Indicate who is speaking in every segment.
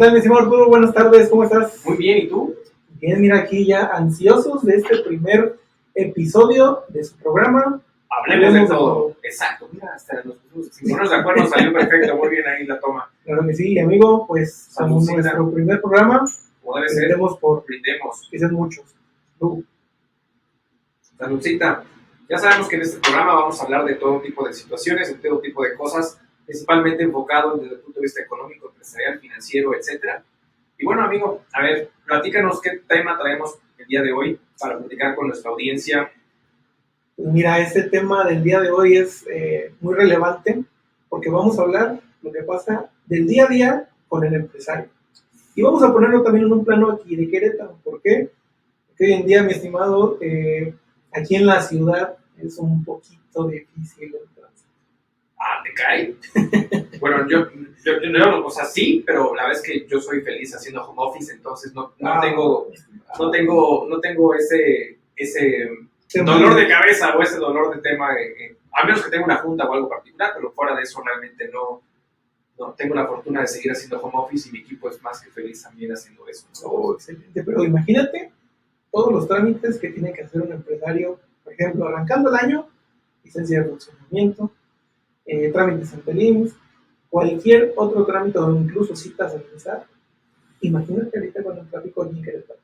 Speaker 1: tal, mi estimado Arturo? Buenas tardes, ¿cómo estás?
Speaker 2: Muy bien, ¿y tú?
Speaker 1: Bien, mira, aquí ya ansiosos de este primer episodio de su programa.
Speaker 2: Hablemos de todo. Exacto, mira, hasta nos pusimos, sin ponernos de acuerdo, salió perfecto, muy bien ahí la toma.
Speaker 1: Claro que sí, amigo, pues como
Speaker 2: Saludcita.
Speaker 1: nuestro primer programa,
Speaker 2: Como debe ser,
Speaker 1: brindemos por
Speaker 2: brindemos.
Speaker 1: que sean muchos.
Speaker 2: Saludcita. Ya sabemos que en este programa vamos a hablar de todo tipo de situaciones, de todo tipo de cosas, principalmente enfocado desde el punto de vista económico, empresarial, financiero, etcétera. Y bueno, amigo, a ver, platícanos qué tema traemos el día de hoy para platicar con nuestra audiencia.
Speaker 1: Pues mira, este tema del día de hoy es muy relevante porque vamos a hablar lo que pasa del día a día con el empresario. Y vamos a ponerlo también en un plano aquí de Querétaro. ¿Por qué? Porque hoy en día, mi estimado, aquí en la ciudad es un poquito difícil el tránsito.
Speaker 2: Ah, ¿te cae? Bueno, yo, o sea, sí, pero la vez que yo soy feliz haciendo home office, entonces no tengo ese dolor de cabeza o ese dolor de tema, a menos que tenga una junta o algo particular, pero fuera de eso realmente no tengo la fortuna de seguir haciendo home office y mi equipo es más que feliz también haciendo eso, ¿no?
Speaker 1: Oh, excelente, pero imagínate todos los trámites que tiene que hacer un empresario, por ejemplo, arrancando el año, licencia de funcionamiento, trámites ante el IMSS, cualquier otro trámite o incluso citas a realizar. Imagínate ahorita con el tráfico aquí en Querétaro.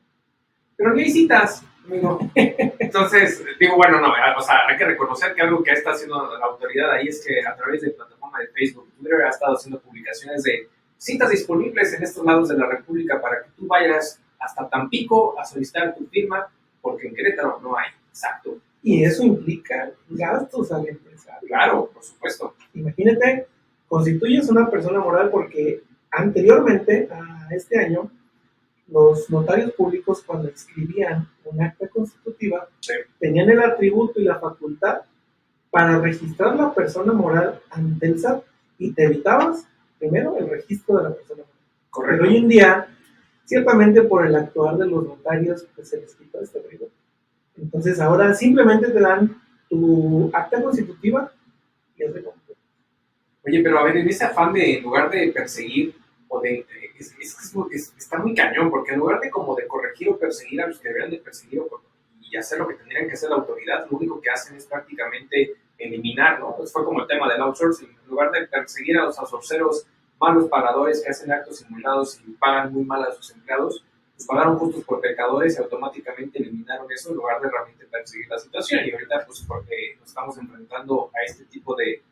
Speaker 2: Pero ni hay citas, amigo. Entonces, digo, bueno, no, o sea, hay que reconocer que algo que está haciendo la autoridad ahí es que a través de plataforma de Facebook y Twitter ha estado haciendo publicaciones de citas disponibles en estos lados de la República para que tú vayas hasta Tampico a solicitar tu firma, porque en Querétaro no hay. Exacto.
Speaker 1: Y eso implica gastos al empresario.
Speaker 2: Claro, por supuesto.
Speaker 1: Imagínate, constituyes una persona moral porque anteriormente a este año, los notarios públicos cuando escribían un acta constitutiva,
Speaker 2: sí,
Speaker 1: tenían el atributo y la facultad para registrar la persona moral ante el SAT y te evitabas primero el registro de la persona moral.
Speaker 2: Correcto.
Speaker 1: Pero hoy en día, ciertamente por el actuar de los notarios, pues se les quitó este atributo. Entonces ahora simplemente te dan tu acta constitutiva y es de completo.
Speaker 2: Oye, pero a ver, en ese afán de, en lugar de perseguir o de, está muy cañón, porque en lugar de como de corregir o perseguir a los que deberían de perseguir y hacer lo que tendrían que hacer la autoridad, lo único que hacen es prácticamente eliminar, ¿no? Pues fue como el tema del outsourcing. En lugar de perseguir a los outsourceros, malos pagadores que hacen actos simulados y pagan muy mal a sus empleados, pues pagaron justos por pecadores y automáticamente eliminaron eso en lugar de realmente perseguir la situación. Y ahorita, pues porque nos estamos enfrentando a este tipo de,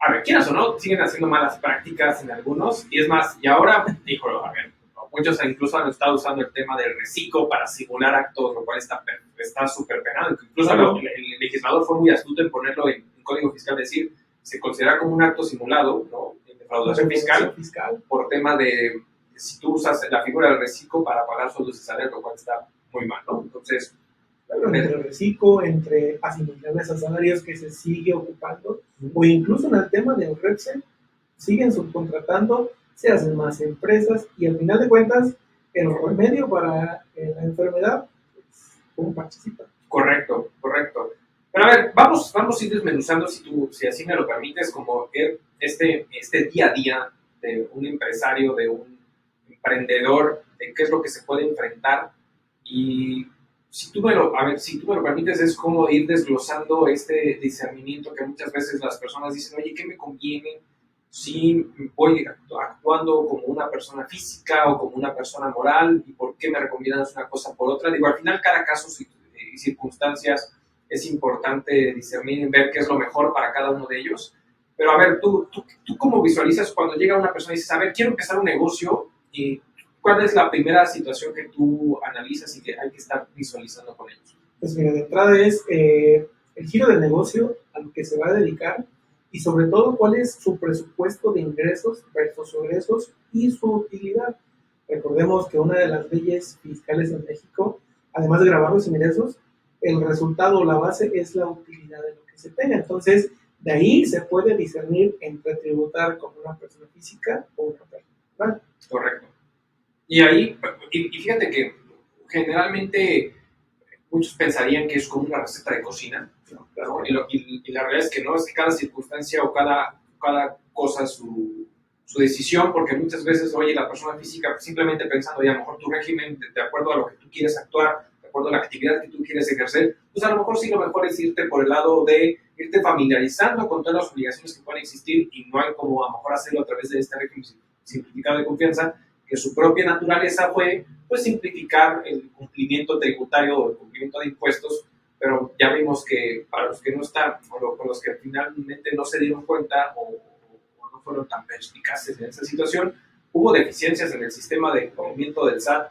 Speaker 2: a ver, quieras o no, siguen haciendo malas prácticas en algunos, y es más, y ahora, híjole, a ver, muchos incluso han estado usando el tema del reciclo para simular actos, lo cual está súper penado. Incluso el legislador fue muy astuto en ponerlo en Código Fiscal, decir, se considera como un acto simulado, ¿no? En defraudación fiscal, por tema de si tú usas la figura del reciclo para pagar sueldos y salarios, lo cual está muy mal, ¿no? Entonces,
Speaker 1: entre el reciclo, entre asignaciones a salarios que se sigue ocupando, o incluso en el tema del REPSE, siguen subcontratando, se hacen más empresas y al final de cuentas el remedio para la enfermedad es un parchecito.
Speaker 2: Correcto. Pero a ver, vamos a ir desmenuzando, si así me lo permites, como este día a día de un empresario, de un emprendedor, de qué es lo que se puede enfrentar. Y si tú me lo permites, es como ir desglosando este discernimiento que muchas veces las personas dicen, oye, ¿qué me conviene? Si voy actuando como una persona física o como una persona moral, y por qué me recomiendan una cosa por otra. Digo, al final cada caso y circunstancias es importante discernir y ver qué es lo mejor para cada uno de ellos. Pero a ver, ¿tú cómo visualizas cuando llega una persona y dices, a ver, quiero empezar un negocio? ¿Y cuál es la primera situación que tú analizas y que hay que estar visualizando con ellos?
Speaker 1: Pues mira, de entrada es el giro del negocio, a lo que se va a dedicar, y sobre todo cuál es su presupuesto de ingresos versus su egresos y su utilidad. Recordemos que una de las leyes fiscales en México, además de gravar los ingresos, el resultado o la base es la utilidad de lo que se tenga. Entonces, de ahí se puede discernir entre tributar como una persona física o una persona moral.
Speaker 2: Correcto. Y ahí, y fíjate que generalmente muchos pensarían que es como una receta de cocina, ¿no? Claro. Y la realidad es que no, es que cada circunstancia o cada cosa su su decisión, porque muchas veces, oye, la persona física, pues, simplemente pensando, ya a lo mejor tu régimen, de acuerdo a lo que tú quieres actuar, de acuerdo a la actividad que tú quieres ejercer, pues a lo mejor sí lo mejor es irte por el lado de irte familiarizando con todas las obligaciones que pueden existir y no hay como a lo mejor hacerlo a través de este régimen simplificado de confianza, que su propia naturaleza fue pues simplificar el cumplimiento tributario o el cumplimiento de impuestos, pero ya vimos que para los que no están, o con los que finalmente no se dieron cuenta o no fueron tan perspicaces en esa situación, hubo deficiencias en el sistema de movimiento del SAT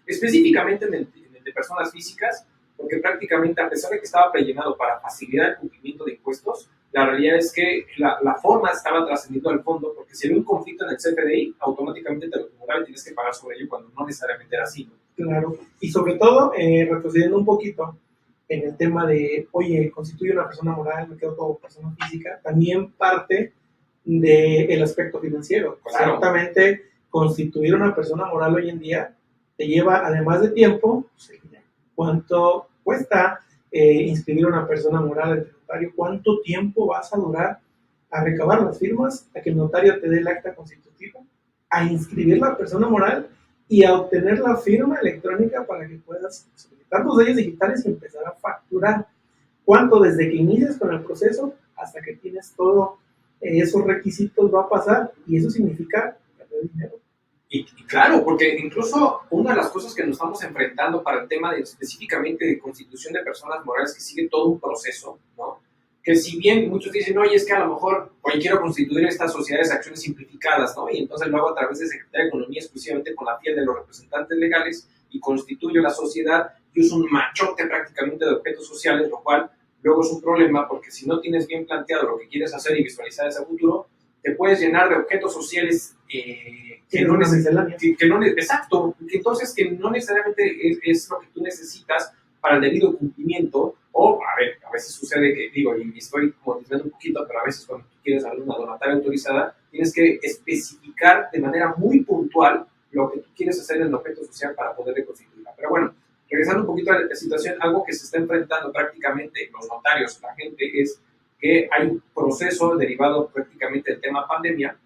Speaker 2: específicamente en el de personas físicas, porque prácticamente a pesar de que estaba prellenado para facilitar el cumplimiento de impuestos, la realidad es que la forma estaba trascendiendo al fondo, porque si había un conflicto en el CFDI, automáticamente te lo acumulaban y tienes que pagar sobre ello cuando no necesariamente era así, ¿no?
Speaker 1: Claro, y sobre todo, retrocediendo un poquito en el tema de, oye, constituye una persona moral, me quedo como persona física, también parte del aspecto financiero.
Speaker 2: Claro.
Speaker 1: Ciertamente, constituir una persona moral hoy en día te lleva, además de tiempo, cuánto cuesta inscribir a una persona moral ante el notario, cuánto tiempo vas a durar a recabar las firmas, a que el notario te dé el acta constitutiva, a inscribir la persona moral y a obtener la firma electrónica para que puedas solicitar tus sellos digitales y empezar a facturar. ¿Cuánto desde que inicias con el proceso hasta que tienes todos esos requisitos va a pasar? Y eso significa perder dinero.
Speaker 2: Y claro, porque incluso una de las cosas que nos estamos enfrentando para el tema específicamente de constitución de personas morales, que sigue todo un proceso, ¿no? Que si bien muchos dicen, oye, es que a lo mejor, oye, quiero constituir estas sociedades de acciones simplificadas, ¿no? Y entonces lo hago a través de Secretaría de Economía exclusivamente con la fiel de los representantes legales y constituyo la sociedad y uso un machote prácticamente de objetos sociales, lo cual luego es un problema porque si no tienes bien planteado lo que quieres hacer y visualizar ese futuro, te puedes llenar de objetos sociales exacto, entonces que no necesariamente es lo que tú necesitas para el debido cumplimiento, o a veces sucede que, digo, y estoy como diciendo un poquito, pero a veces cuando tú quieres abrir una donataria autorizada, tienes que especificar de manera muy puntual lo que tú quieres hacer en el objeto social para poder constituirla. Pero bueno, regresando un poquito a la situación, algo que se está enfrentando prácticamente los notarios, la gente, es que hay un proceso derivado prácticamente del tema pandemia,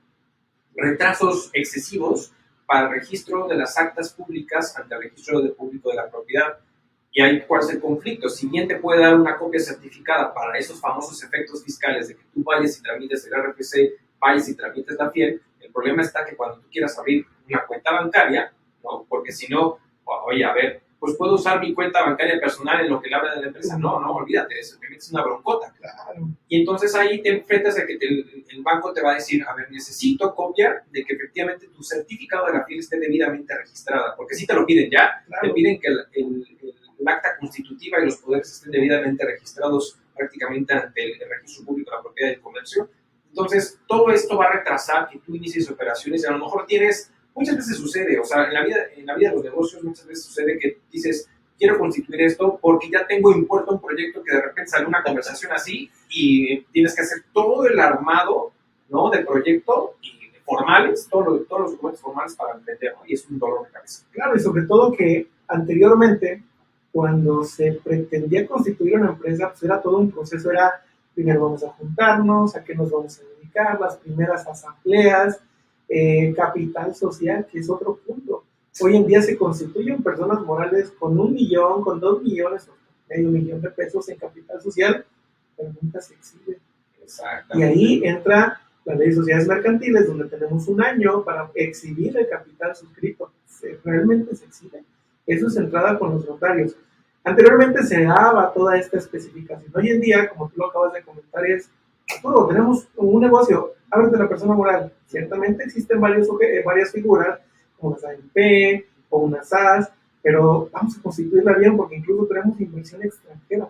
Speaker 2: retrasos excesivos para el registro de las actas públicas ante el registro del público de la propiedad. Y ahí cuál es el conflicto. Si bien te puede dar una copia certificada para esos famosos efectos fiscales de que tú vayas y tramites el RFC, vayas y tramites la FIEL, el problema está que cuando tú quieras abrir una cuenta bancaria, ¿no? Porque si no, oye, a ver, pues puedo usar mi cuenta bancaria personal en lo que le habla de la empresa. No, olvídate, eso te metes una broncota.
Speaker 1: Claro.
Speaker 2: Y entonces ahí te enfrentas a que el banco te va a decir, a ver, necesito copia de que efectivamente tu certificado de la FIEL esté debidamente registrada, porque si te lo piden ya, claro. Te piden que el acta constitutiva y los poderes estén debidamente registrados prácticamente ante el registro público de la propiedad y el comercio. Entonces, todo esto va a retrasar que tú inicies operaciones y a lo mejor muchas veces sucede, o sea, en la vida de los negocios muchas veces sucede que dices, quiero constituir esto porque ya tengo impuesto un proyecto que de repente sale una conversación así y tienes que hacer todo el armado, ¿no? Del proyecto y formales, todos los documentos formales para emprender, ¿no? Y es un dolor de cabeza.
Speaker 1: Claro, y sobre todo que anteriormente, cuando se pretendía constituir una empresa, pues era todo un proceso, era primero vamos a juntarnos, a qué nos vamos a dedicar, las primeras asambleas, capital social, que es otro punto. Hoy en día se constituyen personas morales con 1 millón, con 2 millones, medio millón de pesos en capital social, pero nunca se exhibe. Y ahí entra la ley de sociedades mercantiles, donde tenemos 1 año para exhibir el capital suscrito. Realmente se exhibe. Eso es entrada con los notarios. Anteriormente se daba toda esta especificación. Hoy en día, como tú lo acabas de comentar, es todo. Tenemos un negocio, hablas de la persona moral. Ciertamente existen varias figuras, como una AMP o una SAS, pero vamos a constituirla bien porque incluso tenemos inversión extranjera.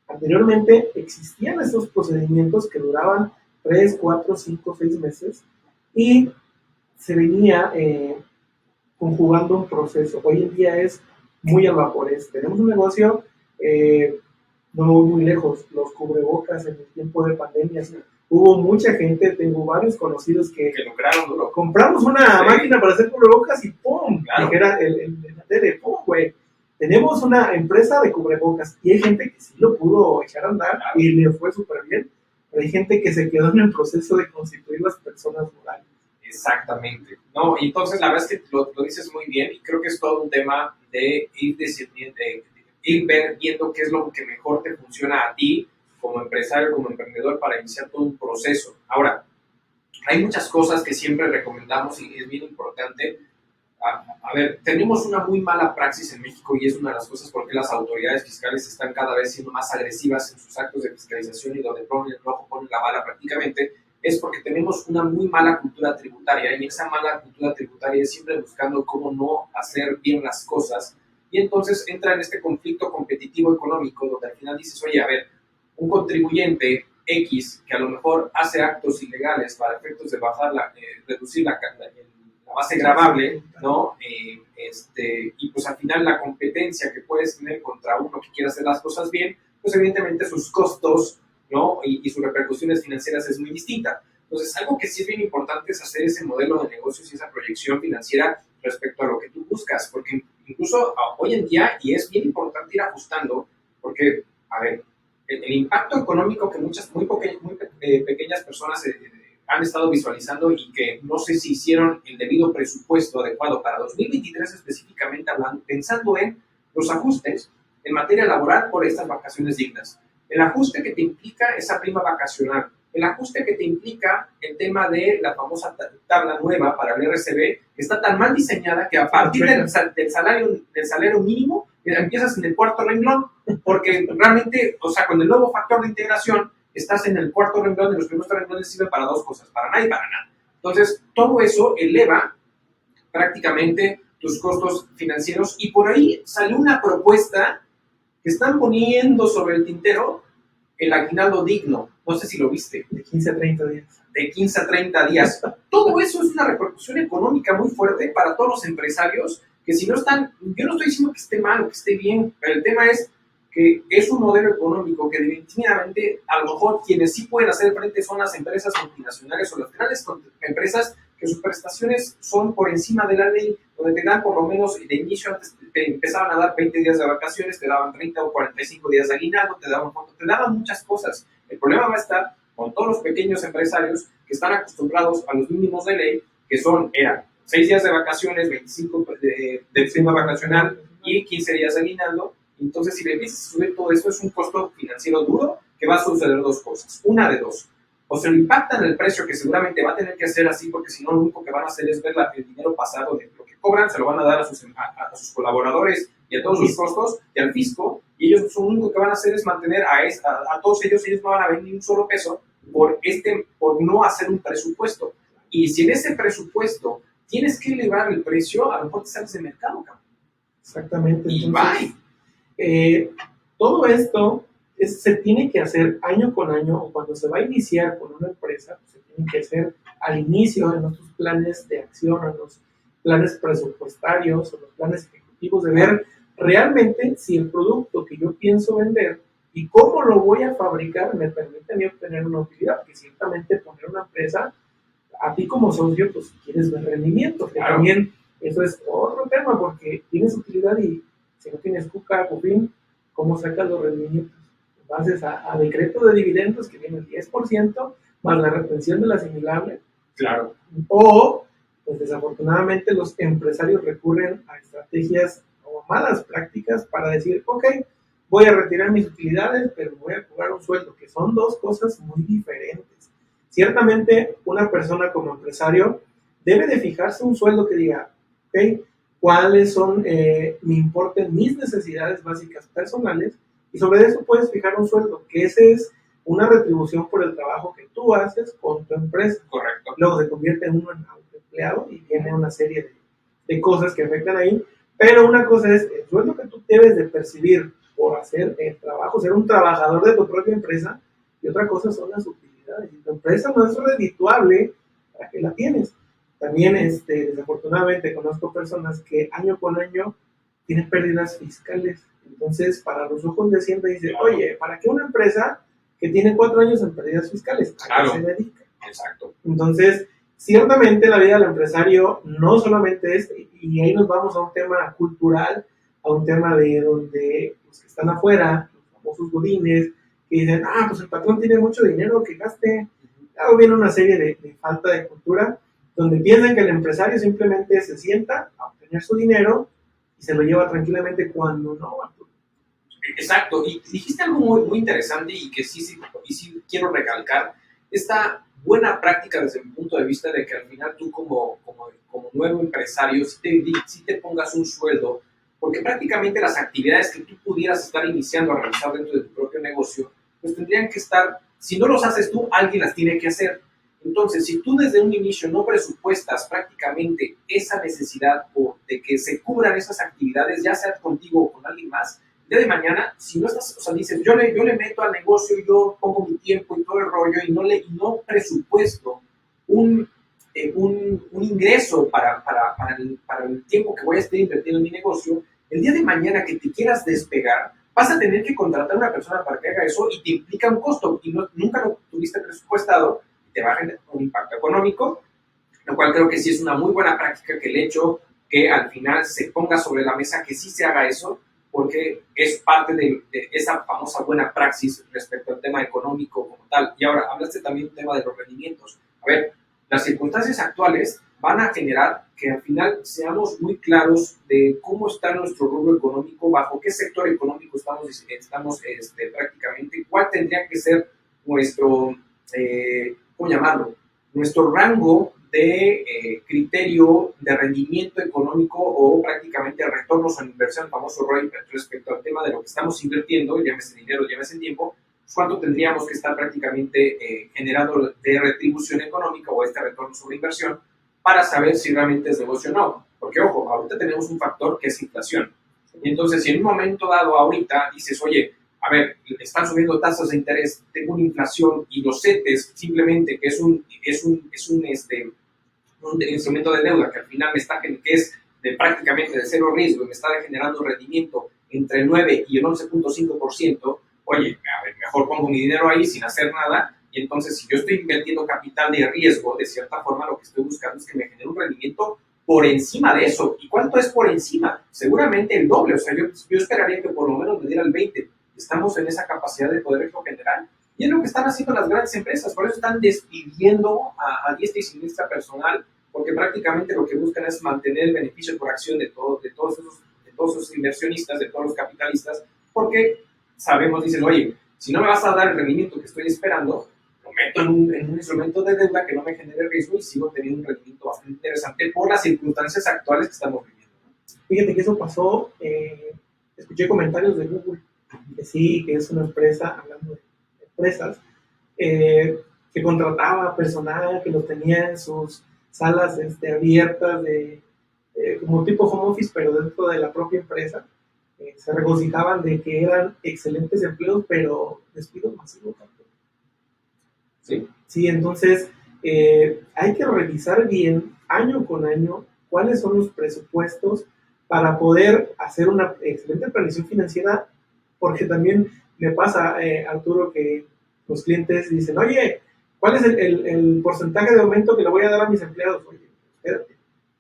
Speaker 1: Anteriormente existían esos procedimientos que duraban 3, 4, 5, 6 meses y se venía conjugando un proceso. Hoy en día es muy al vapor. Tenemos un negocio no muy lejos, los cubrebocas en el tiempo de pandemia. Hubo mucha gente, tengo varios conocidos que
Speaker 2: lograron, ¿no?
Speaker 1: Compramos una máquina para hacer cubrebocas y ¡pum! Claro. Que era el de ¡pum! Güey. Tenemos una empresa de cubrebocas y hay gente que sí lo pudo echar a andar, claro, y le fue súper bien, pero hay gente que se quedó en el proceso de constituir las personas morales.
Speaker 2: Exactamente. No, y entonces la verdad es que lo dices muy bien y creo que es todo un tema de ir decidiendo, de ir viendo qué es lo que mejor te funciona a ti como empresario, como emprendedor para iniciar todo un proceso. Ahora, hay muchas cosas que siempre recomendamos y es bien importante. A ver, tenemos una muy mala praxis en México y es una de las cosas por qué las autoridades fiscales están cada vez siendo más agresivas en sus actos de fiscalización y donde ponen el rojo, ponen la bala prácticamente, es porque tenemos una muy mala cultura tributaria y esa mala cultura tributaria es siempre buscando cómo no hacer bien las cosas y entonces entra en este conflicto competitivo económico donde al final dices, oye, a ver, un contribuyente X que a lo mejor hace actos ilegales para efectos de bajar reducir la base gravable, ¿no? Y pues al final la competencia que puedes tener contra uno que quiere hacer las cosas bien, pues evidentemente sus costos, ¿no? Y sus repercusiones financieras es muy distinta. Entonces, algo que sí es bien importante es hacer ese modelo de negocios y esa proyección financiera respecto a lo que tú buscas, porque incluso hoy en día, y es bien importante ir ajustando, porque, a ver, el impacto económico que muchas, pequeñas personas han estado visualizando y que no sé si hicieron el debido presupuesto adecuado para 2023 específicamente hablando, pensando en los ajustes en materia laboral por estas vacaciones dignas. El ajuste que te implica esa prima vacacional, el ajuste que te implica el tema de la famosa tabla nueva para el RCB, que está tan mal diseñada que a partir del salario mínimo empiezas en el cuarto renglón, porque realmente, o sea, con el nuevo factor de integración, estás en el cuarto renglón y los primeros tres renglones sirven para dos cosas, para nada y para nada. Entonces, todo eso eleva prácticamente tus costos financieros y por ahí salió una propuesta que están poniendo sobre el tintero el aguinaldo digno. No sé si lo viste.
Speaker 1: De 15 a 30 días.
Speaker 2: De 15 a 30 días. Todo eso es una repercusión económica muy fuerte para todos los empresarios que si no están, yo no estoy diciendo que esté mal o que esté bien, pero el tema es que es un modelo económico que definitivamente a lo mejor quienes sí pueden hacer frente son las empresas multinacionales o las grandes empresas que sus prestaciones son por encima de la ley, donde te dan por lo menos de inicio, antes te empezaban a dar 20 días de vacaciones, te daban 30 o 45 días de aguinaldo, te daban muchas cosas. El problema va a estar con todos los pequeños empresarios que están acostumbrados a los mínimos de ley, que eran 6 días de vacaciones, 25 de prima vacacional y 15 días de aguinaldo. Entonces, si le empiezas a subir todo esto, es un costo financiero duro que va a suceder dos cosas. Una de dos. O se lo impactan el precio, que seguramente va a tener que hacer así, porque si no, lo único que van a hacer es ver el dinero pasado de lo que cobran, se lo van a dar a sus colaboradores y a todos sus costos y al fisco, y ellos lo único que van a hacer es mantener a todos ellos no van a ver ni un solo peso por no hacer un presupuesto. Y si en ese presupuesto tienes que elevar el precio, a lo mejor te sales de mercado, cabrón.
Speaker 1: Exactamente.
Speaker 2: Y bye.
Speaker 1: Todo esto se tiene que hacer año con año, o cuando se va a iniciar con una empresa, pues se tiene que hacer al inicio en nuestros planes de acción, en los planes presupuestarios, o los planes ejecutivos, de ver realmente si el producto que yo pienso vender y cómo lo voy a fabricar me permite a mí obtener una utilidad, porque ciertamente poner una empresa, a ti como socio, pues quieres ver rendimiento, que claro. También eso es otro tema, porque tienes utilidad y si no tienes cuca, cupín, ¿cómo sacas los rendimientos? Bases a decreto de dividendos que viene el 10%, más la retención de la asimilable.
Speaker 2: Claro.
Speaker 1: O, pues desafortunadamente, los empresarios recurren a estrategias o malas prácticas para decir, ok, voy a retirar mis utilidades, pero voy a cobrar un sueldo, que son dos cosas muy diferentes. Ciertamente, una persona como empresario debe de fijarse un sueldo que diga, ok, cuáles son, me importen mis necesidades básicas personales, y sobre eso puedes fijar un sueldo, que ese es una retribución por el trabajo que tú haces con tu empresa.
Speaker 2: Correcto.
Speaker 1: Luego se convierte en uno en autoempleado y viene una serie de cosas que afectan ahí, pero una cosa es el sueldo que tú debes de percibir por hacer el trabajo, ser un trabajador de tu propia empresa, y otra cosa son las utilidades. Si tu empresa no es redituable, ¿para qué la tienes? También, desafortunadamente, conozco personas que año con año tienen pérdidas fiscales. Entonces, para los ojos de Hacienda dice, oye, ¿para qué una empresa que tiene 4 años en pérdidas fiscales? ¿A qué se dedica?
Speaker 2: Exacto.
Speaker 1: Entonces, ciertamente la vida del empresario no solamente es, y ahí nos vamos a un tema cultural, a un tema de donde los que están afuera, los famosos godines, que dicen, pues el patrón tiene mucho dinero, que gaste. Claro, viene una serie de falta de cultura. donde piensan que el empresario simplemente se sienta a obtener su dinero y se lo lleva tranquilamente cuando no.
Speaker 2: Exacto, y dijiste algo muy, muy interesante y que sí quiero recalcar, esta buena práctica desde mi punto de vista de que al final tú como nuevo empresario sí te pongas un sueldo, porque prácticamente las actividades que tú pudieras estar iniciando a realizar dentro de tu propio negocio, pues tendrían que estar, si no los haces tú, alguien las tiene que hacer. Entonces, si tú desde un inicio no presupuestas prácticamente esa necesidad o de que se cubran esas actividades, ya sea contigo o con alguien más, el día de mañana, si no estás, o sea, dices, yo le meto al negocio, yo pongo mi tiempo y todo el rollo y no presupuesto un ingreso para el tiempo que voy a estar invirtiendo en mi negocio, el día de mañana que te quieras despegar, vas a tener que contratar a una persona para que haga eso y te implica un costo y nunca lo tuviste presupuestado, te va a generar un impacto económico, lo cual creo que sí es una muy buena práctica que el hecho que al final se ponga sobre la mesa que sí se haga eso, porque es parte de esa famosa buena praxis respecto al tema económico como tal. Y ahora, hablaste también del tema de los rendimientos. A ver, las circunstancias actuales van a generar que al final seamos muy claros de cómo está nuestro rubro económico, bajo qué sector económico estamos prácticamente, cuál tendría que ser nuestro, ¿cómo llamarlo? Nuestro rango de criterio de rendimiento económico o prácticamente retornos en inversión, el famoso ROI, respecto al tema de lo que estamos invirtiendo, llámese dinero, llámese tiempo, pues cuánto tendríamos que estar prácticamente generando de retribución económica o este retorno sobre inversión para saber si realmente es negocio o no. Porque, ojo, ahorita tenemos un factor que es inflación. Y entonces, si en un momento dado ahorita dices, oye, a ver, están subiendo tasas de interés, tengo una inflación y los CETES simplemente que es un instrumento de deuda que al final me está, que es prácticamente de cero riesgo y me está generando un rendimiento entre el 9 y el 11.5%, oye, a ver, mejor pongo mi dinero ahí sin hacer nada y entonces si yo estoy invirtiendo capital de riesgo, de cierta forma lo que estoy buscando es que me genere un rendimiento por encima de eso. ¿Y cuánto es por encima? Seguramente el doble, o sea, yo esperaría que por lo menos me diera el 20%. Estamos en esa capacidad de poder generar. Y es lo que están haciendo las grandes empresas, por eso están despidiendo a diestra y siniestra personal, porque prácticamente lo que buscan es mantener el beneficio por acción de todos esos inversionistas, de todos los capitalistas, porque sabemos, dicen, oye, si no me vas a dar el rendimiento que estoy esperando, lo meto en un instrumento de deuda que no me genere riesgo y sigo teniendo un rendimiento bastante interesante por las circunstancias actuales que estamos viviendo.
Speaker 1: Fíjate que eso pasó, escuché comentarios de Google, que sí, que es una empresa, hablando de empresas, que contrataba personal, que los tenía en sus salas abiertas, como tipo home office, pero dentro de la propia empresa. Se regocijaban de que eran excelentes empleos, pero despidos masivos.
Speaker 2: Sí.
Speaker 1: Sí, entonces hay que revisar bien, año con año, cuáles son los presupuestos para poder hacer una excelente planificación financiera, porque también me pasa, Arturo, que los clientes dicen, oye, ¿cuál es el porcentaje de aumento que le voy a dar a mis empleados? Oye, espérate,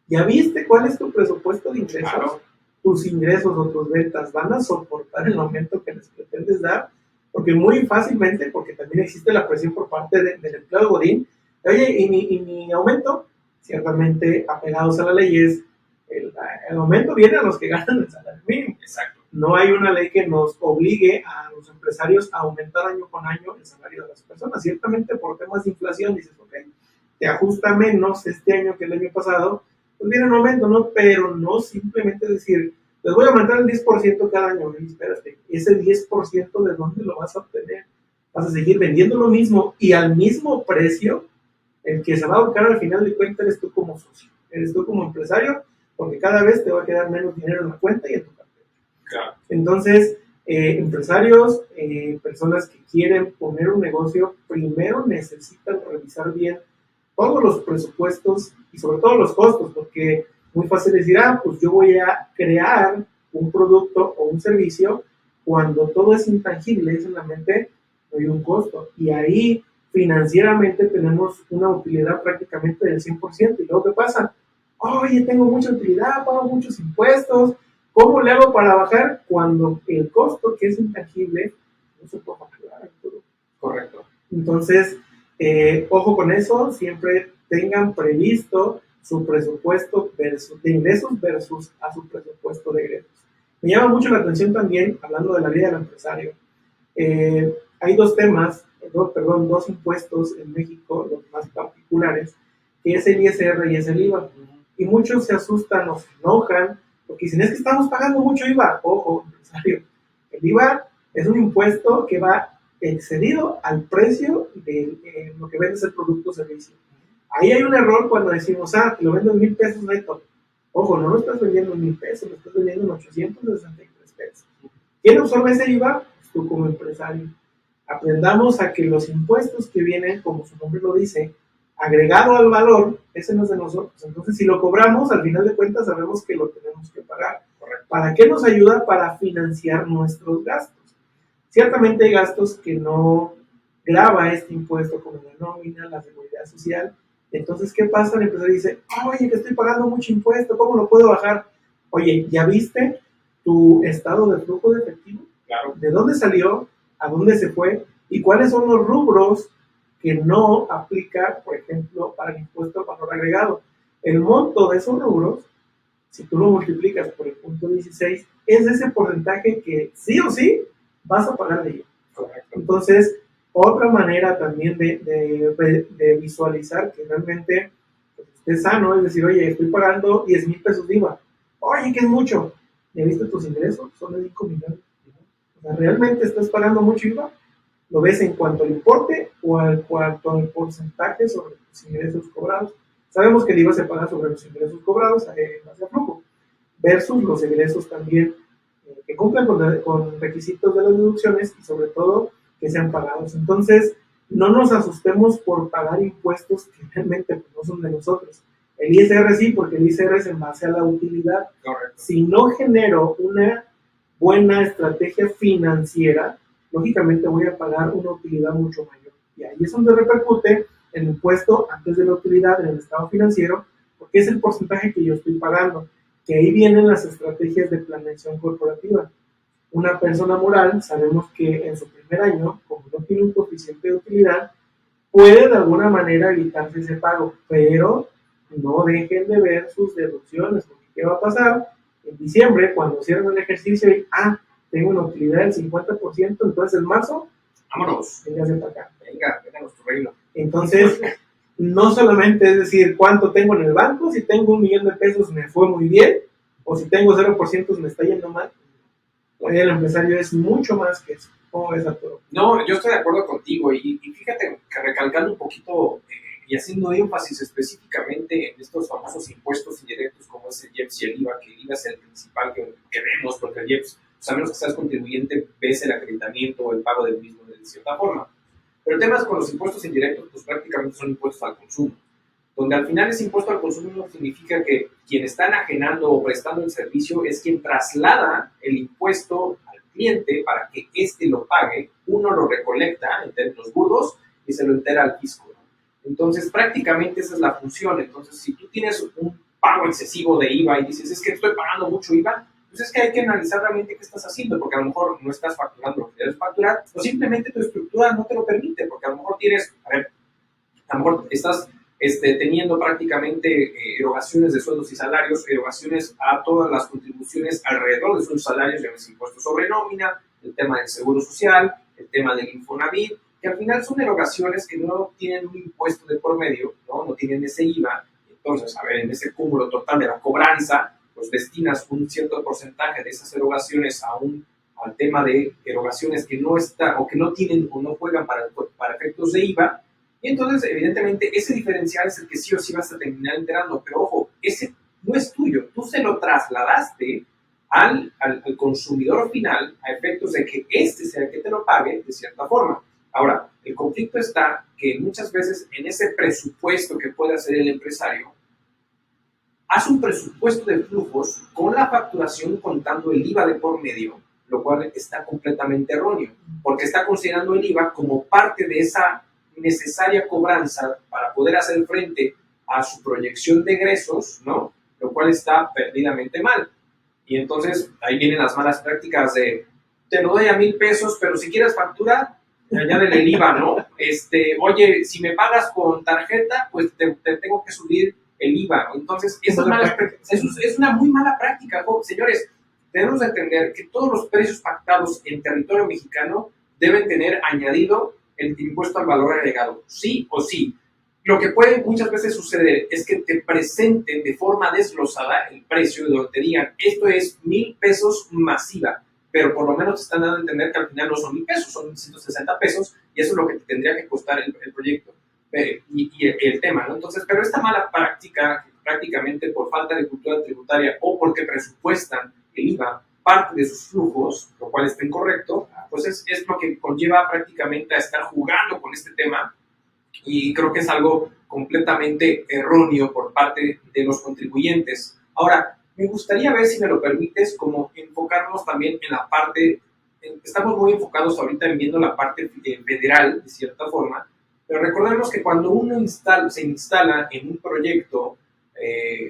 Speaker 1: ¿ya viste cuál es tu presupuesto de ingresos? Claro. Tus ingresos o tus ventas van a soportar el aumento que les pretendes dar, porque muy fácilmente, porque también existe la presión por parte del empleado godín, oye, y mi aumento, ciertamente apegados a la ley, es el aumento viene a los que ganan el salario mínimo.
Speaker 2: Exacto.
Speaker 1: No hay una ley que nos obligue a los empresarios a aumentar año con año el salario de las personas. Ciertamente por temas de inflación dices, ok, te ajusta menos este año que el año pasado, pues viene un aumento, ¿no? Pero no simplemente decir, les voy a aumentar el 10% cada año. Y espérate, ese 10% ¿de dónde lo vas a obtener? Vas a seguir vendiendo lo mismo y al mismo precio. El que se va a buscar al final de cuentas eres tú como socio, eres tú como empresario, porque cada vez te va a quedar menos dinero en la cuenta y en tu cartera.
Speaker 2: Claro.
Speaker 1: Entonces, empresarios, personas que quieren poner un negocio, primero necesitan revisar bien todos los presupuestos y sobre todo los costos, porque muy fácil decir, pues yo voy a crear un producto o un servicio cuando todo es intangible, es solamente no hay un costo. Y ahí financieramente tenemos una utilidad prácticamente del 100%. ¿Y luego qué pasa? Oye, tengo mucha utilidad, pago muchos impuestos. ¿Cómo le hago para bajar cuando el costo, que es intangible, no se puede facturar?
Speaker 2: Correcto.
Speaker 1: Entonces, ojo con eso, siempre tengan previsto su presupuesto de ingresos versus a su presupuesto de egresos. Me llama mucho la atención también, hablando de la vida del empresario, hay dos impuestos en México, los más particulares, que es el ISR y es el IVA. Y muchos se asustan o se enojan porque dicen, es que estamos pagando mucho IVA. Ojo, empresario, el IVA es un impuesto que va excedido al precio de lo que vendes el producto o servicio. Ahí hay un error cuando decimos, te lo vendo en 1,000 pesos neto. Ojo, no lo estás vendiendo en 1,000 pesos, lo estás vendiendo en 863 pesos. ¿Quién absorbe ese IVA? Pues tú como empresario. Aprendamos a que los impuestos que vienen, como su nombre lo dice, agregado al valor, ese no es de nosotros. Entonces, si lo cobramos, al final de cuentas sabemos que lo tenemos que pagar. ¿Para qué nos ayuda? Para financiar nuestros gastos. Ciertamente hay gastos que no grava este impuesto, como la nómina, la seguridad social. Entonces, ¿qué pasa? El empresario dice, oye, que estoy pagando mucho impuesto, ¿cómo lo puedo bajar? Oye, ¿ya viste tu estado de flujo de efectivo?
Speaker 2: Claro.
Speaker 1: ¿De dónde salió? ¿A dónde se fue? ¿Y cuáles son los rubros que no aplica, por ejemplo, para el impuesto al valor agregado? El monto de esos rubros, si tú lo multiplicas por el punto 16, es ese porcentaje que sí o sí vas a pagar de ello.
Speaker 2: Correcto.
Speaker 1: Entonces, otra manera también de visualizar que realmente es sano, es decir, oye, estoy pagando 10,000 pesos de IVA. Oye, que es mucho. ¿Ya viste tus ingresos? Son de 5 millones. O sea, ¿realmente estás pagando mucho IVA? ¿Lo ves en cuanto al importe o en cuanto al porcentaje sobre tus ingresos cobrados? Sabemos que el IVA se paga sobre los ingresos cobrados en base a flujo, versus los egresos también que cumplen con requisitos de las deducciones y sobre todo que sean pagados. Entonces, no nos asustemos por pagar impuestos que realmente pues, no son de nosotros. El ISR sí, porque el ISR es en base a la utilidad.
Speaker 2: Correcto.
Speaker 1: Si no genero una buena estrategia financiera, lógicamente voy a pagar una utilidad mucho mayor. Y ahí es donde repercute el impuesto antes de la utilidad en el estado financiero, porque es el porcentaje que yo estoy pagando. Que ahí vienen las estrategias de planeación corporativa. Una persona moral, sabemos que en su primer año, como no tiene un coeficiente de utilidad, puede de alguna manera evitarse ese pago, pero no dejen de ver sus deducciones, porque ¿qué va a pasar? En diciembre, cuando cierren el ejercicio, y, tengo una utilidad del 50%, entonces en marzo,
Speaker 2: vámonos,
Speaker 1: véngase para acá.
Speaker 2: Venga a nuestro reino.
Speaker 1: Entonces, no solamente es decir cuánto tengo en el banco, si tengo 1,000,000 de pesos me fue muy bien, o si tengo 0% me está yendo mal. El empresario es mucho más que eso. ¿Cómo ves, Arturo?
Speaker 2: No, yo estoy de acuerdo contigo y fíjate que recalcando un poquito y haciendo énfasis específicamente en estos famosos impuestos indirectos como es el IEPS y el IVA, que el IVA es el principal que vemos, porque el IEPS, pues a menos que seas contribuyente, ves el acreditamiento o el pago del mismo de cierta forma. Pero el tema es con los impuestos indirectos, pues prácticamente son impuestos al consumo, donde al final ese impuesto al consumo no significa que quien está enajenando o prestando el servicio es quien traslada el impuesto al cliente para que éste lo pague, uno lo recolecta en términos burdos y se lo entera al fisco, ¿no? Entonces prácticamente esa es la función. Entonces si tú tienes un pago excesivo de IVA y dices, es que estoy pagando mucho IVA, pues es que hay que analizar realmente qué estás haciendo, porque a lo mejor no estás facturando lo que debes facturar, o simplemente tu estructura no te lo permite, porque a lo mejor tienes, a lo mejor estás teniendo prácticamente erogaciones de sueldos y salarios, erogaciones a todas las contribuciones alrededor de sus salarios, ya ves, impuestos sobre nómina, el tema del seguro social, el tema del Infonavit, que al final son erogaciones que no tienen un impuesto de por medio, no tienen ese IVA. Entonces, a ver, en ese cúmulo total de la cobranza, pues destinas un cierto porcentaje de esas erogaciones al tema de erogaciones que no están o que no tienen o no juegan para efectos de IVA. Y entonces, evidentemente, ese diferencial es el que sí o sí vas a terminar enterando. Pero ojo, ese no es tuyo. Tú se lo trasladaste al consumidor final a efectos de que este sea el que te lo pague de cierta forma. Ahora, el conflicto está que muchas veces en ese presupuesto que puede hacer el empresario, haz un presupuesto de flujos con la facturación contando el IVA de por medio, lo cual está completamente erróneo, porque está considerando el IVA como parte de esa necesaria cobranza para poder hacer frente a su proyección de egresos, ¿no? Lo cual está perdidamente mal. Y entonces ahí vienen las malas prácticas de te lo doy a 1,000 pesos, pero si quieres factura, añádele el IVA, ¿no? Oye, si me pagas con tarjeta, pues te tengo que subir el IVA, ¿no? Entonces, es una muy mala práctica, ¿no? Señores, tenemos que entender que todos los precios pactados en territorio mexicano deben tener añadido el impuesto al valor agregado, sí o sí. Lo que puede muchas veces suceder es que te presenten de forma desglosada el precio y donde te digan, esto es 1,000 pesos masiva, pero por lo menos te están dando a entender que al final no son 1,000 pesos, son 160 pesos y eso es lo que te tendría que costar el proyecto y el tema, ¿no? Entonces, pero esta mala práctica, prácticamente por falta de cultura tributaria o porque presupuestan el IVA parte de sus flujos, lo cual está incorrecto, pues es lo que conlleva prácticamente a estar jugando con este tema y creo que es algo completamente erróneo por parte de los contribuyentes. Ahora, me gustaría ver, si me lo permites, como enfocarnos también en la parte, estamos muy enfocados ahorita en viendo la parte federal, de cierta forma, pero recordemos que cuando uno se instala en un proyecto,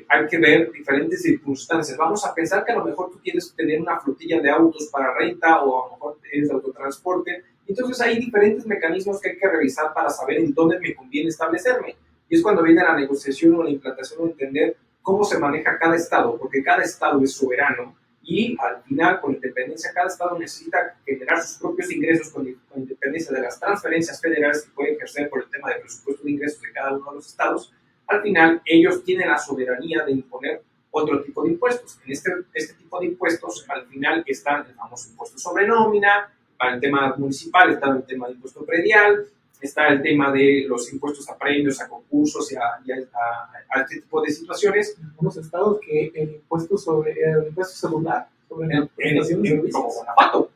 Speaker 2: hay que ver diferentes circunstancias. Vamos a pensar que a lo mejor tú quieres tener una flotilla de autos para renta o a lo mejor eres de autotransporte. Entonces hay diferentes mecanismos que hay que revisar para saber en dónde me conviene establecerme. Y es cuando viene la negociación o la implantación de entender cómo se maneja cada estado, porque cada estado es soberano y al final, con independencia, cada estado necesita generar sus propios ingresos con independencia de las transferencias federales que puede ejercer por el tema del presupuesto de ingresos de cada uno de los estados. Al final, ellos tienen la soberanía de imponer otro tipo de impuestos. En este tipo de impuestos, al final, está el famoso impuesto sobre nómina. Para el tema municipal está el tema de impuesto predial, está el tema de los impuestos a premios, a concursos y a este tipo de situaciones.
Speaker 1: En algunos estados que el impuesto celular, sobre
Speaker 2: como Guanajuato.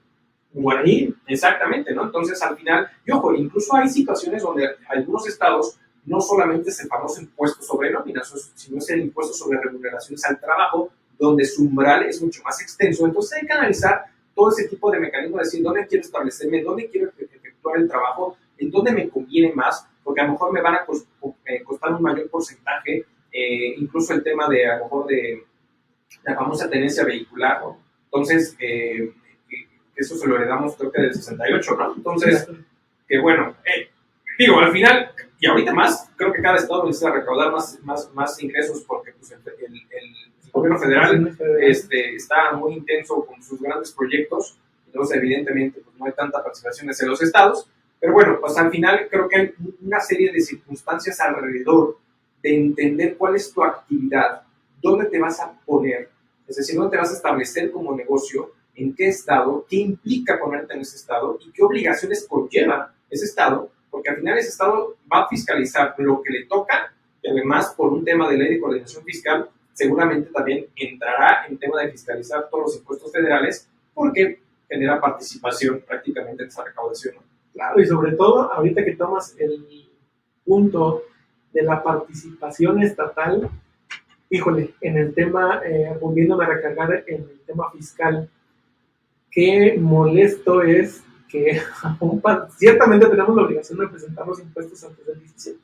Speaker 2: Guaraní, exactamente, ¿no? Entonces, al final, y ojo, incluso hay situaciones donde algunos estados no solamente es el famoso impuesto sobre nómina, sino es el impuesto sobre remuneraciones al trabajo, donde su umbral es mucho más extenso. Entonces, hay que analizar todo ese tipo de mecanismos, decir dónde quiero establecerme, dónde quiero efectuar el trabajo, en dónde me conviene más, porque a lo mejor me van a costar un mayor porcentaje, incluso el tema de, a lo mejor, de la famosa tenencia vehicular, ¿no? Entonces, eso se lo heredamos creo que del 68, ¿no? Entonces, que bueno, digo, al final, y ahorita más, creo que cada estado necesita recaudar más ingresos porque pues, el gobierno federal está muy intenso con sus grandes proyectos, entonces evidentemente pues, no hay tanta participación en los estados, pero bueno, pues al final creo que hay una serie de circunstancias alrededor de entender cuál es tu actividad, dónde te vas a poner, es decir, dónde te vas a establecer como negocio, en qué estado, qué implica ponerte en ese estado y qué obligaciones conlleva ese estado, porque al final ese estado va a fiscalizar lo que le toca y además por un tema de ley de coordinación fiscal seguramente también entrará en tema de fiscalizar todos los impuestos federales porque genera participación prácticamente en esa recaudación, ¿no?
Speaker 1: Claro, y sobre todo ahorita que tomas el punto de la participación estatal, híjole, en el tema, volviéndome a recargar en el tema fiscal, qué molesto es que ciertamente tenemos la obligación de presentar los impuestos antes del 17,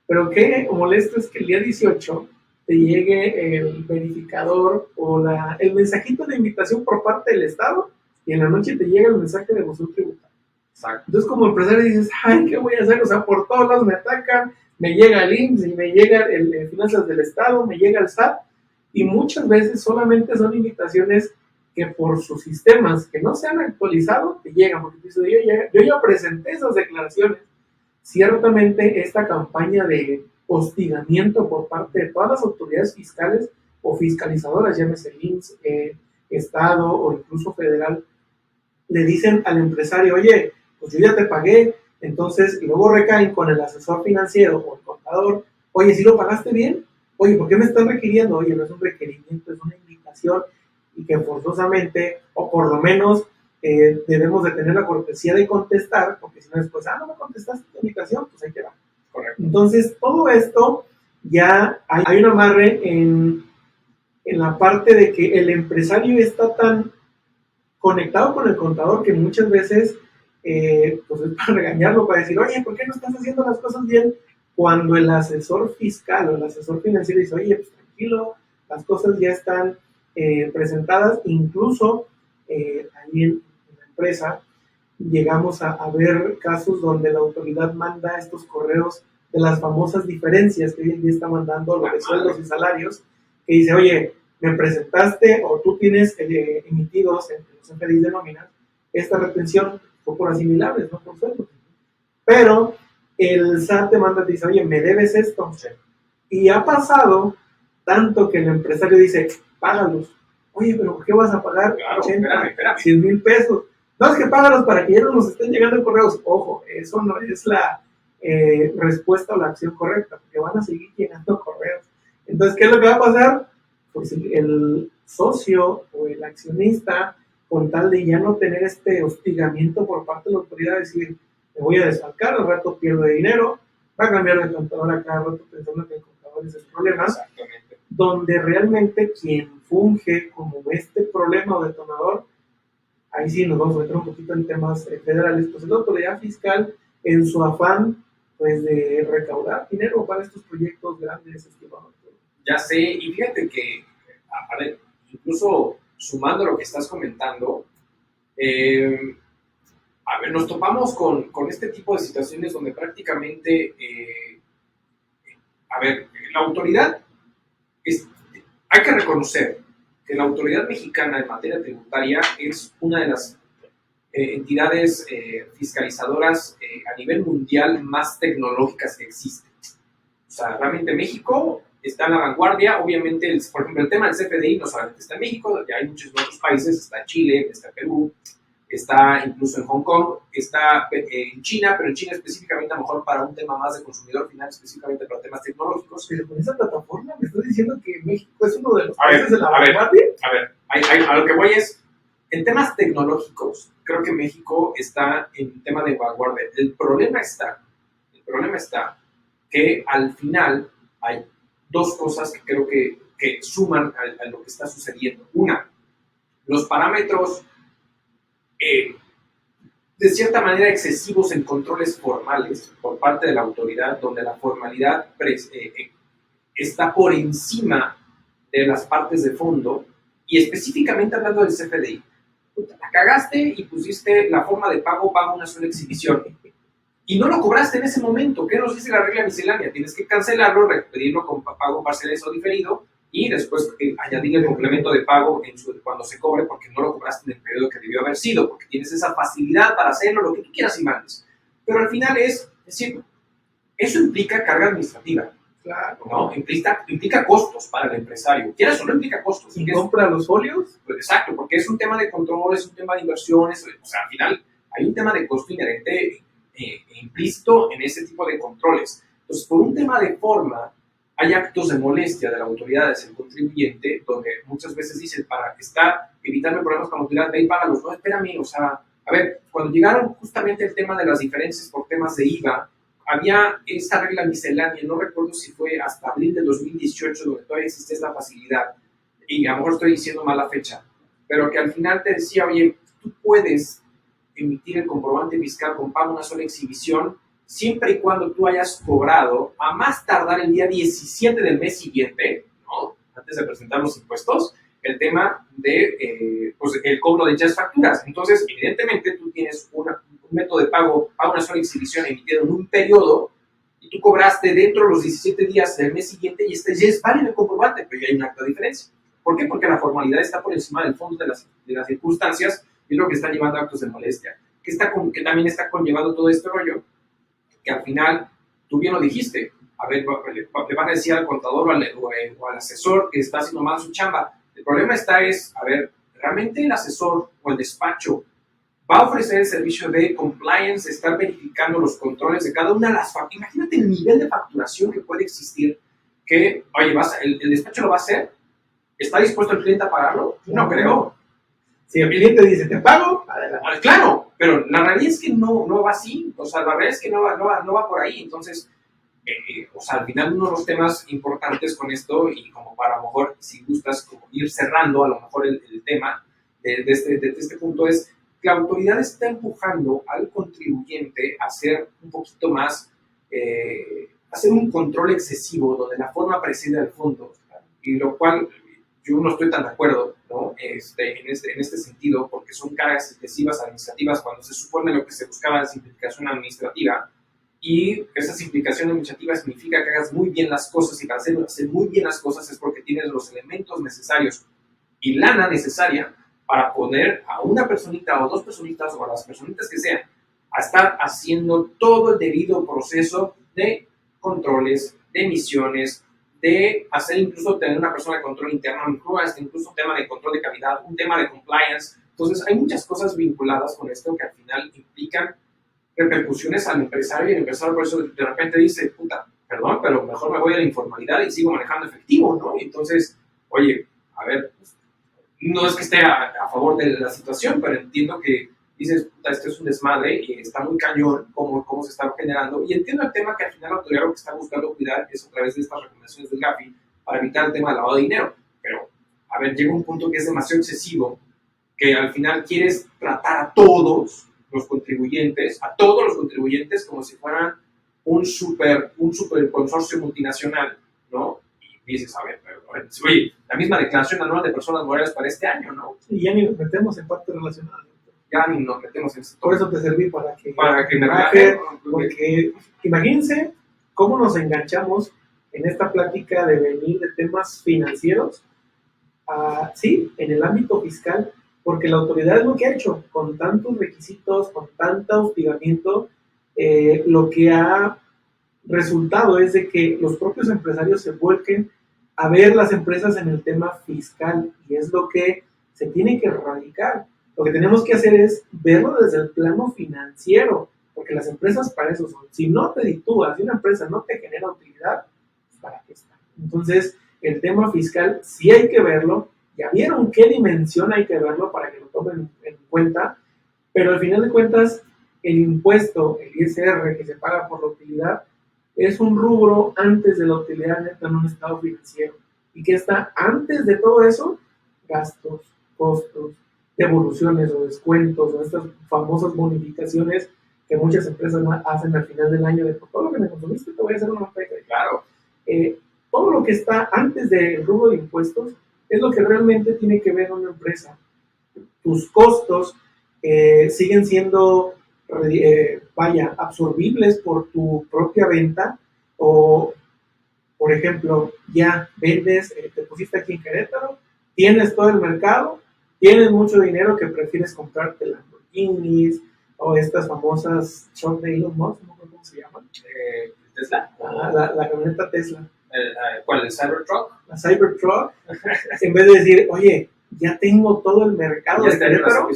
Speaker 1: pero qué molesto es que el día 18 te llegue el verificador o el mensajito de invitación por parte del Estado y en la noche te llega el mensaje de evasión tributaria.
Speaker 2: Exacto.
Speaker 1: Entonces como empresario dices, ay, ¿qué voy a hacer? O sea, por todos lados me atacan, me llega el IMSS y me llega el Finanzas del Estado, me llega el SAT y muchas veces solamente son invitaciones que por sus sistemas que no se han actualizado te llegan, porque yo ya presenté esas declaraciones. Ciertamente esta campaña de hostigamiento por parte de todas las autoridades fiscales o fiscalizadoras, llámese IMSS, Estado o incluso federal, le dicen al empresario, oye, pues yo ya te pagué, entonces, y luego recaen con el asesor financiero o el contador, oye, ¿sí lo pagaste bien? Oye, ¿por qué me están requiriendo? Oye, no es un requerimiento, es una invitación y que forzosamente, o por lo menos, debemos de tener la cortesía de contestar, porque si no después, no me contestaste tu invitación, pues ahí te va.
Speaker 2: Correcto.
Speaker 1: Entonces, todo esto ya hay un amarre en la parte de que el empresario está tan conectado con el contador que muchas veces pues es para regañarlo, para decir, oye, ¿por qué no estás haciendo las cosas bien? Cuando el asesor fiscal o el asesor financiero dice, oye, pues tranquilo, las cosas ya están presentadas, incluso ahí en la empresa, llegamos a ver casos donde la autoridad manda estos correos de las famosas diferencias que hoy en día está mandando lo de sueldos y salarios, que dice, oye, me presentaste o tú tienes emitidos en los CFDIs de nómina esta retención fue por asimilables, no por sueldos. Pero el SAT te manda, te dice, oye, me debes esto. Y ha pasado tanto que el empresario dice, págalos. Oye, pero ¿por qué vas a pagar
Speaker 2: Claro,
Speaker 1: 80,
Speaker 2: espérame.
Speaker 1: 100 mil pesos? No, es que págalos para que ya no nos estén llegando correos. Ojo, eso no es la respuesta o la acción correcta, porque van a seguir llegando correos. Entonces, ¿qué es lo que va a pasar? Pues el socio o el accionista, con tal de ya no tener este hostigamiento por parte de la autoridad, decir, me voy a desfalcar, al rato pierdo dinero, va a cambiar de contador a cada rato pensando que el contador es el problema, donde realmente quien funge como este problema o detonador, ahí sí nos vamos a meter un poquito en temas federales, pues es la autoridad fiscal en su afán pues de recaudar dinero para estos proyectos grandes, estimado.
Speaker 2: Ya sé, y fíjate que, a ver, incluso sumando lo que estás comentando, a ver, nos topamos con este tipo de situaciones donde prácticamente, a ver, la autoridad, hay que reconocer que la autoridad mexicana en materia tributaria es una de las entidades fiscalizadoras a nivel mundial más tecnológicas que existen. O sea, realmente México está en la vanguardia. Obviamente, por ejemplo, el tema del CFDI no solamente está en México, ya hay muchos otros países, está Chile, está Perú, está incluso en Hong Kong, está en China, pero en China específicamente a lo mejor para un tema más de consumidor final, específicamente para temas tecnológicos.
Speaker 1: Pero con esa plataforma me estás diciendo que México es uno de los países de la vanguardia.
Speaker 2: A ver, a lo que voy es, en temas tecnológicos, creo que México está en tema de vanguardia. El problema está que al final hay dos cosas que creo que suman a lo que está sucediendo. Una, los parámetros de cierta manera excesivos en controles formales por parte de la autoridad, donde la formalidad está por encima de las partes de fondo, y específicamente hablando del CFDI. La cagaste y pusiste la forma de pago una sola exhibición. Y no lo cobraste en ese momento. ¿Qué nos dice la regla miscelánea? Tienes que cancelarlo, repetirlo con pago parcial o diferido, y después añadir el complemento de pago cuando se cobre, porque no lo cobraste en el periodo que debió haber sido, porque tienes esa facilidad para hacerlo, lo que tú quieras y mandes. Pero al final es decir, eso implica carga administrativa.
Speaker 1: Claro.
Speaker 2: ¿No? Implica costos para el empresario. ¿Quieres o no implica costos?
Speaker 1: ¿Y compra los folios?
Speaker 2: Pues exacto, porque es un tema de control, es un tema de inversiones, o sea, al final hay un tema de costo inherente implícito en ese tipo de controles. Entonces, por un tema de forma, hay actos de molestia de la autoridad hacia el contribuyente, donde muchas veces dicen, para evitarme problemas con la autoridad, ve y págalos. No, espérame, o sea, a ver, cuando llegaron justamente el tema de las diferencias por temas de IVA, había esta regla miscelánea, no recuerdo si fue hasta abril de 2018, donde todavía existe esta facilidad, y a lo mejor estoy diciendo mal la fecha, pero que al final te decía, oye, tú puedes emitir el comprobante fiscal con pago una sola exhibición, siempre y cuando tú hayas cobrado a más tardar el día 17 del mes siguiente, ¿no? Antes de presentar los impuestos, el tema de pues el cobro de dichas facturas. Entonces, evidentemente, tú tienes un método de pago a una sola exhibición emitido en un periodo y tú cobraste dentro de los 17 días del mes siguiente y este ya es válido el comprobante, pero ya hay un acto de diferencia. ¿Por qué? Porque la formalidad está por encima del fondo de las circunstancias y es lo que está llevando a actos de molestia. Que también está conllevando todo este rollo, que al final, tú bien lo dijiste, a ver, le van a decir al contador o al asesor que está haciendo mal su chamba. El problema a ver, ¿realmente el asesor o el despacho va a ofrecer el servicio de compliance, estar verificando los controles de cada una de las facturas? Imagínate el nivel de facturación que puede existir, que, oye, el despacho lo va a hacer, ¿está dispuesto el cliente a pagarlo? No creo.
Speaker 1: Si el cliente dice, te pago, adelante.
Speaker 2: Claro, pero la realidad es que no va así, o sea, la realidad es que no va por ahí, entonces, o sea, al final uno de los temas importantes con esto, y como para a lo mejor, si gustas, como ir cerrando a lo mejor el tema de este punto, es que la autoridad está empujando al contribuyente a ser un poquito más, hacer un control excesivo, donde la forma preside al fondo, y lo cual yo no estoy tan de acuerdo, ¿no? En este sentido, porque son cargas excesivas administrativas cuando se supone lo que se buscaba es simplificación administrativa, y esa simplificación administrativa significa que hagas muy bien las cosas, y para hacer muy bien las cosas es porque tienes los elementos necesarios y lana necesaria para poner a una personita o dos personitas o a las personitas que sean a estar haciendo todo el debido proceso de controles, de emisiones, de hacer incluso tener una persona de control interno, incluso un tema de control de calidad, un tema de compliance. Entonces hay muchas cosas vinculadas con esto que al final implican repercusiones al empresario, y el empresario por eso de repente dice, puta, perdón, pero mejor me voy a la informalidad y sigo manejando efectivo, ¿no? Y entonces, oye, a ver, pues, no es que esté a favor de la situación, pero entiendo que dices, puta, esto es un desmadre y está muy cañón cómo se está generando, y entiendo el tema que al final la autoridad lo que está buscando cuidar es a través de estas recomendaciones del GAFI para evitar el tema del lavado de dinero, pero, a ver, llega un punto que es demasiado excesivo, que al final quieres tratar a todos los contribuyentes como si fueran un super consorcio multinacional, ¿no? Y dices, a ver, oye, la misma declaración anual de personas morales para este año, ¿no?
Speaker 1: Y ya ni nos metemos en partes relacionadas.
Speaker 2: Ya ni nos metemos en esto.
Speaker 1: Por eso te serví para que
Speaker 2: me relaje,
Speaker 1: porque imagínense cómo nos enganchamos en esta plática de venir de temas financieros, sí, en el ámbito fiscal, porque la autoridad es lo que ha hecho, con tantos requisitos, con tanto hostigamiento, lo que ha resultado es de que los propios empresarios se vuelquen a ver las empresas en el tema fiscal, y es lo que se tiene que erradicar. Lo que tenemos que hacer es verlo desde el plano financiero, porque las empresas para eso son. Si no te ditúas, si una empresa no te genera utilidad, ¿para qué está? Entonces, el tema fiscal sí hay que verlo. Ya vieron qué dimensión hay que verlo para que lo tomen en cuenta, pero al final de cuentas, el impuesto, el ISR que se paga por la utilidad, es un rubro antes de la utilidad neta en un estado financiero. ¿Y qué está antes de todo eso? Gastos, costos, devoluciones o descuentos o estas famosas bonificaciones que muchas empresas hacen al final del año de por todo lo que me consumiste te voy a hacer una oferta.
Speaker 2: Claro.
Speaker 1: Todo lo que está antes del rubro de impuestos es lo que realmente tiene que ver una empresa. Tus costos siguen siendo absorbibles por tu propia venta, o por ejemplo, ya vendes, te pusiste aquí en Querétaro, tienes todo el mercado, tienes mucho dinero que prefieres comprarte Lamborghinis o estas famosas shop de Elon Musk, no sé cómo se llaman.
Speaker 2: ¿Tesla?
Speaker 1: La camioneta Tesla.
Speaker 2: ¿Cuál? ¿El Cybertruck?
Speaker 1: La Cybertruck. En vez de decir, oye, ya tengo todo el mercado de Querétaro,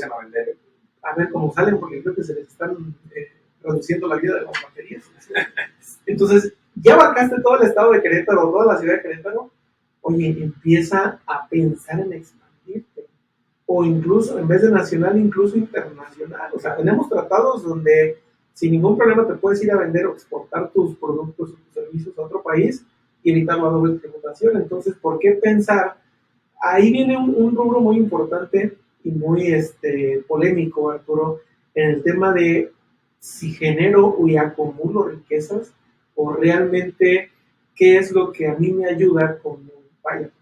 Speaker 1: a ver cómo salen, porque creo que se les están reduciendo la vida de las baterías. Entonces, ya abarcaste todo el estado de Querétaro, toda la ciudad de Querétaro, oye, empieza a pensar en expandirte, o incluso, en vez de nacional, incluso internacional. O sea, tenemos tratados donde sin ningún problema te puedes ir a vender o exportar tus productos o tus servicios a otro país y evitar la doble tributación. Entonces, ¿por qué pensar? Ahí viene un rubro muy importante y muy polémico, Arturo, en el tema de si genero y acumulo riquezas, o realmente qué es lo que a mí me ayuda como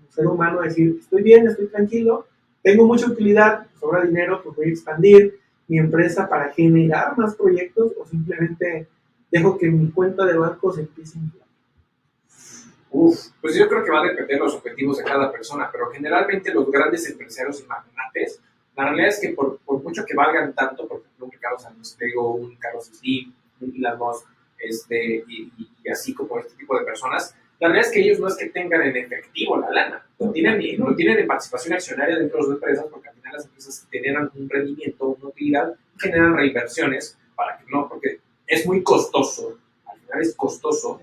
Speaker 1: ser humano a decir, estoy bien, estoy tranquilo, tengo mucha utilidad, sobra dinero, pues voy a expandir mi empresa para generar más proyectos, o simplemente dejo que mi cuenta de banco se empiece a inflar.
Speaker 2: Pues yo creo que va a depender de los objetivos de cada persona, pero generalmente los grandes empresarios y magnates, la realidad es que por mucho que valgan tanto, por ejemplo, un Ricardo Salinas Pliego, un Carlos Slim, un Elon Musk, y así como este tipo de personas, la realidad es que ellos no es que tengan en efectivo la lana, no tienen en participación accionaria dentro de sus empresas, porque al final las empresas generan un rendimiento, una utilidad, generan reinversiones, para que no, porque es muy costoso, al final es costoso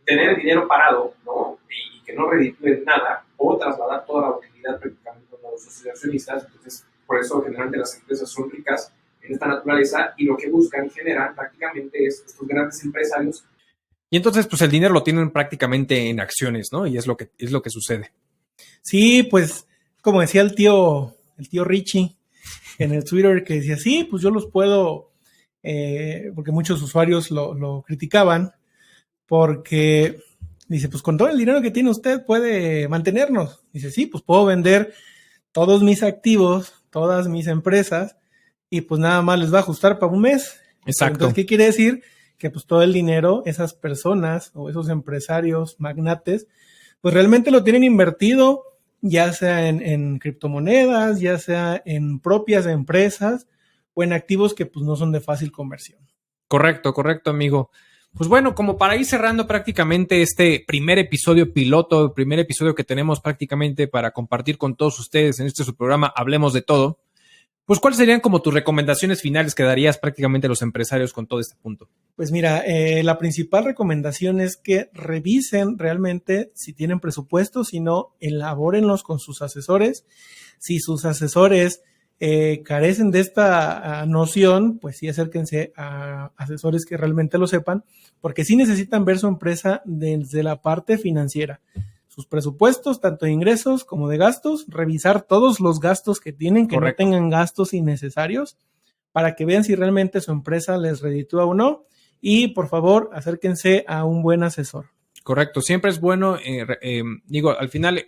Speaker 2: tener el dinero parado, ¿no? Y que no reditúe nada, o trasladar toda la utilidad prácticamente a los accionistas. Entonces, por eso generalmente las empresas son ricas en esta naturaleza, y lo que buscan y generan prácticamente es estos grandes empresarios.
Speaker 3: Y entonces, pues el dinero lo tienen prácticamente en acciones, ¿no? Y es lo que sucede.
Speaker 4: Sí, pues, como decía el tío Richie en el Twitter, que decía, sí, pues yo los puedo, porque muchos usuarios lo criticaban, porque Dice, pues con todo el dinero que tiene usted puede mantenernos. Dice, sí, pues puedo vender todos mis activos, todas mis empresas, y pues nada más les va a ajustar para un mes.
Speaker 3: Exacto.
Speaker 4: Entonces, ¿qué quiere decir? Que pues todo el dinero, esas personas o esos empresarios, magnates, pues realmente lo tienen invertido, ya sea en criptomonedas, ya sea en propias empresas o en activos que pues no son de fácil conversión.
Speaker 3: Correcto, amigo. Pues bueno, como para ir cerrando prácticamente este primer episodio piloto, el primer episodio que tenemos prácticamente para compartir con todos ustedes en este su programa Hablemos de Todo, pues ¿cuáles serían como tus recomendaciones finales que darías prácticamente a los empresarios con todo este punto?
Speaker 4: Pues mira, la principal recomendación es que revisen realmente si tienen presupuestos, si no, elabórenlos con sus asesores. Si sus asesores carecen de esta noción, pues sí acérquense a asesores que realmente lo sepan, porque sí necesitan ver su empresa desde la parte financiera. Sus presupuestos, tanto de ingresos como de gastos, revisar todos los gastos que tienen, que
Speaker 3: Correcto.
Speaker 4: no tengan gastos innecesarios, para que vean si realmente su empresa les reditúa o no. Y por favor, acérquense a un buen asesor.
Speaker 3: Correcto, siempre es bueno, digo, al final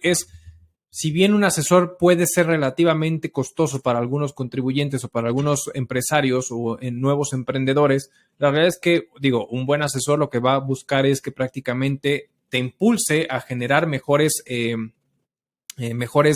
Speaker 3: si bien un asesor puede ser relativamente costoso para algunos contribuyentes o para algunos empresarios o nuevos emprendedores, la realidad es que, digo, un buen asesor lo que va a buscar es que prácticamente te impulse a generar mejores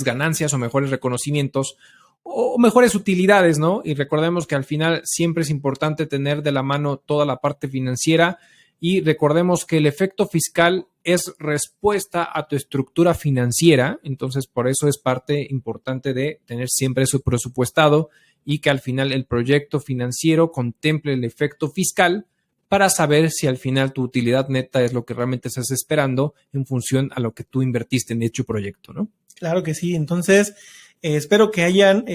Speaker 3: ganancias o mejores reconocimientos o mejores utilidades, ¿no? Y recordemos que al final siempre es importante tener de la mano toda la parte financiera y recordemos que el efecto fiscal es respuesta a tu estructura financiera, entonces por eso es parte importante de tener siempre eso presupuestado y que al final el proyecto financiero contemple el efecto fiscal para saber si al final tu utilidad neta es lo que realmente estás esperando en función a lo que tú invertiste en dicho proyecto, ¿no?
Speaker 4: Claro que sí, entonces espero que hayan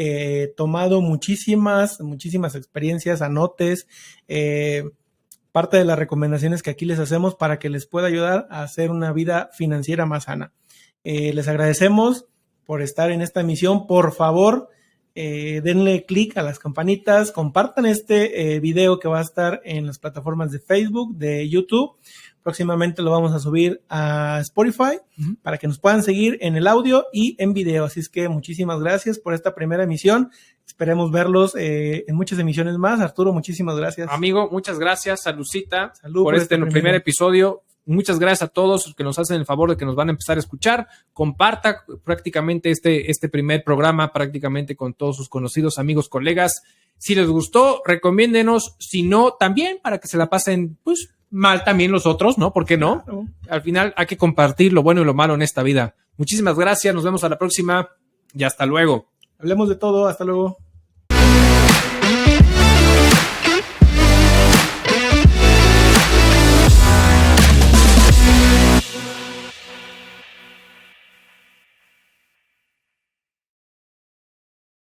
Speaker 4: tomado muchísimas experiencias, anotes, parte de las recomendaciones que aquí les hacemos para que les pueda ayudar a hacer una vida financiera más sana. Les agradecemos por estar en esta emisión. Por favor, denle clic a las campanitas, compartan este video que va a estar en las plataformas de Facebook, de YouTube. Próximamente lo vamos a subir a Spotify para que nos puedan seguir en el audio y en video. Así es que muchísimas gracias por esta primera emisión. Esperemos verlos en muchas emisiones más. Arturo, muchísimas gracias.
Speaker 3: Amigo, muchas gracias. Saludcita.
Speaker 4: Salud
Speaker 3: por este primer episodio. Muchas gracias a todos los que nos hacen el favor de que nos van a empezar a escuchar. Comparta prácticamente este primer programa prácticamente con todos sus conocidos, amigos, colegas. Si les gustó, recomiéndenos. Si no, también para que se la pasen pues mal también los otros, ¿no? ¿Por qué no? Claro. Al final hay que compartir lo bueno y lo malo en esta vida. Muchísimas gracias. Nos vemos a la próxima y hasta luego.
Speaker 4: Hablemos de todo. Hasta luego.